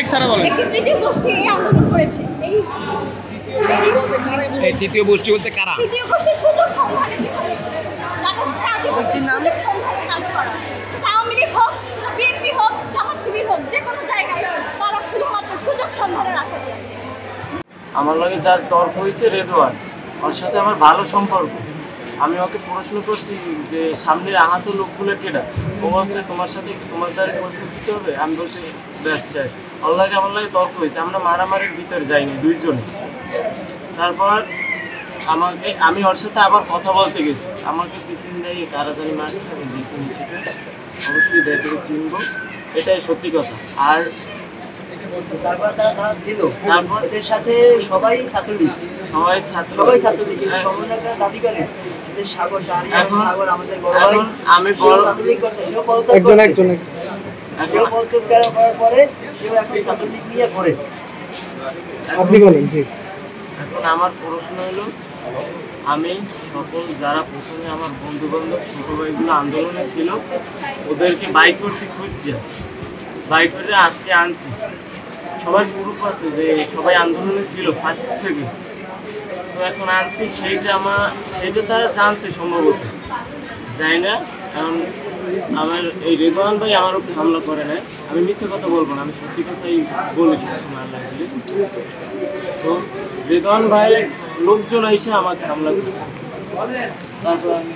একটি তৃতীয় গোষ্ঠী এই আন্দোলন করেছে। এই তৃতীয় গোষ্ঠী বলতে কারা? তৃতীয় গোষ্ঠীর সুযোগ সন্ধানের পিছনে যাদের কাজে সুযোগ সন্ধানের কাজ করা, সেটা আওয়ামী লীগ হোক, বিএনপি হোক, জামাত শিবির হোক, যে কোনো জায়গায় তারা শুধুমাত্র সুযোগ সন্ধানের আশা করছে। আমার লাগে যার তর্ক হয়েছে রেদওয়ান, ওর সাথে আমার ভালো সম্পর্ক। আমি ওকে প্রশ্ন করছি যে সামনের আহত লোকগুলো কেটা, ও বলছে তোমার সাথে তোমার দ্বারা পরীক্ষা দিতে হবে। আমি বলছি ব্যাস চাই, আমার লাগে তর্ক হয়েছে। আমরা মারামারির ভিতরে যাইনি দুইজনে। তারপর আমি ওর সাথে আবার কথা বলতে গেছি, আমাকে পিছন দিয়ে কারা জানি মারছে, আমি দেখে নিচ্ছি, অবশ্যই দেখে চিনবো, এটাই সত্যি কথা। আর তারপরে তারা ছিল, তারপর এদের সাথে সবাই ছাত্রলীগ, সবাই ছাত্রলীগ সমন্বয়করা দাবি করে যে সাগর সাগর আমাদের বড় ভাই, আমি ছাত্রলীগ করতে সেও পদত্যাগ করার পরে সেও এখন ছাত্রলীগ নিয়ে ঘোরে। আপনি বলেন। জি, এখন আমার প্রশ্ন হলো, আমি সকল যারা প্রথমে আমার বন্ধু বান্ধব ছোট ভাইগুলো আন্দোলনে ছিল ওদেরকে বাইক করছি খুঁজছে, বাইক করে আজকে আনছি। সবাই গ্রুপ আছে যে সবাই আন্দোলনে ছিল ফার্স্ট থেকে, তো এখন আনছি। সেইটা তারা জানছে সম্ভবত, যাই না। কারণ আমার এই রেদওয়ান ভাই আমার উপরে হামলা করে না, আমি মিথ্যে কথা বলবো না, আমি সত্যি কথাই বলি সবসময় লাগলে। তো রেদওয়ান ভাইয়ের লোকজন এসে আমাকে হামলা করেছে। তারপর আমি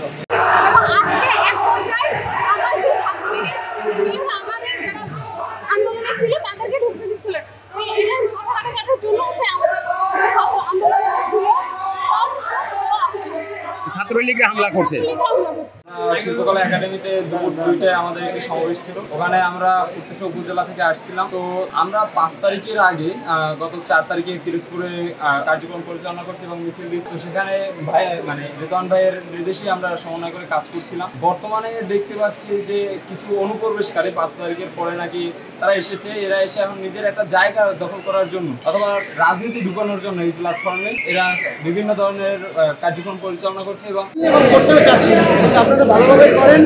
আন্দোলনে ছিল তাদেরকে ঢুকতে দিচ্ছিলেন, ছাত্রলীগরা হামলা করছে। শিল্পকলা একাডেমিতে দুপুর 2টায় আমাদের একটি সমাবেশ ছিল, ওখানে আমরা প্রত্যেকটা উপজেলা থেকে আসছিলাম। তো আমরা 5 তারিখের আগে গত 4 তারিখে পিরোজপুরে কার্যক্রম পরিচালনা করছি এবং মিছিল দিচ্ছি। তো সেখানে রেদওয়ান ভাইয়ের নির্দেশে আমরা সমন্বয় করে কাজ করছিলাম। বর্তমানে দেখতে পাচ্ছি যে কিছু অনুপ্রবেশকারী 5 তারিখের পরে নাকি তারা এসেছে, এরা এসে এখন নিজের একটা জায়গা দখল করার জন্য অথবা রাজনীতি ঢুকানোর জন্য এই প্ল্যাটফর্মে এরা বিভিন্ন ধরনের কার্যক্রম পরিচালনা করছে। এবং আপনারা ভালোভাবে করেন,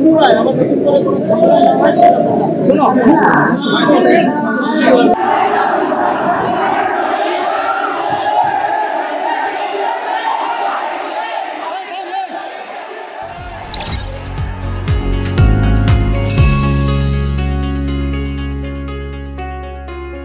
পুনরায় আমার নতুন করে কোনো ঝামেলা না হয় সেটা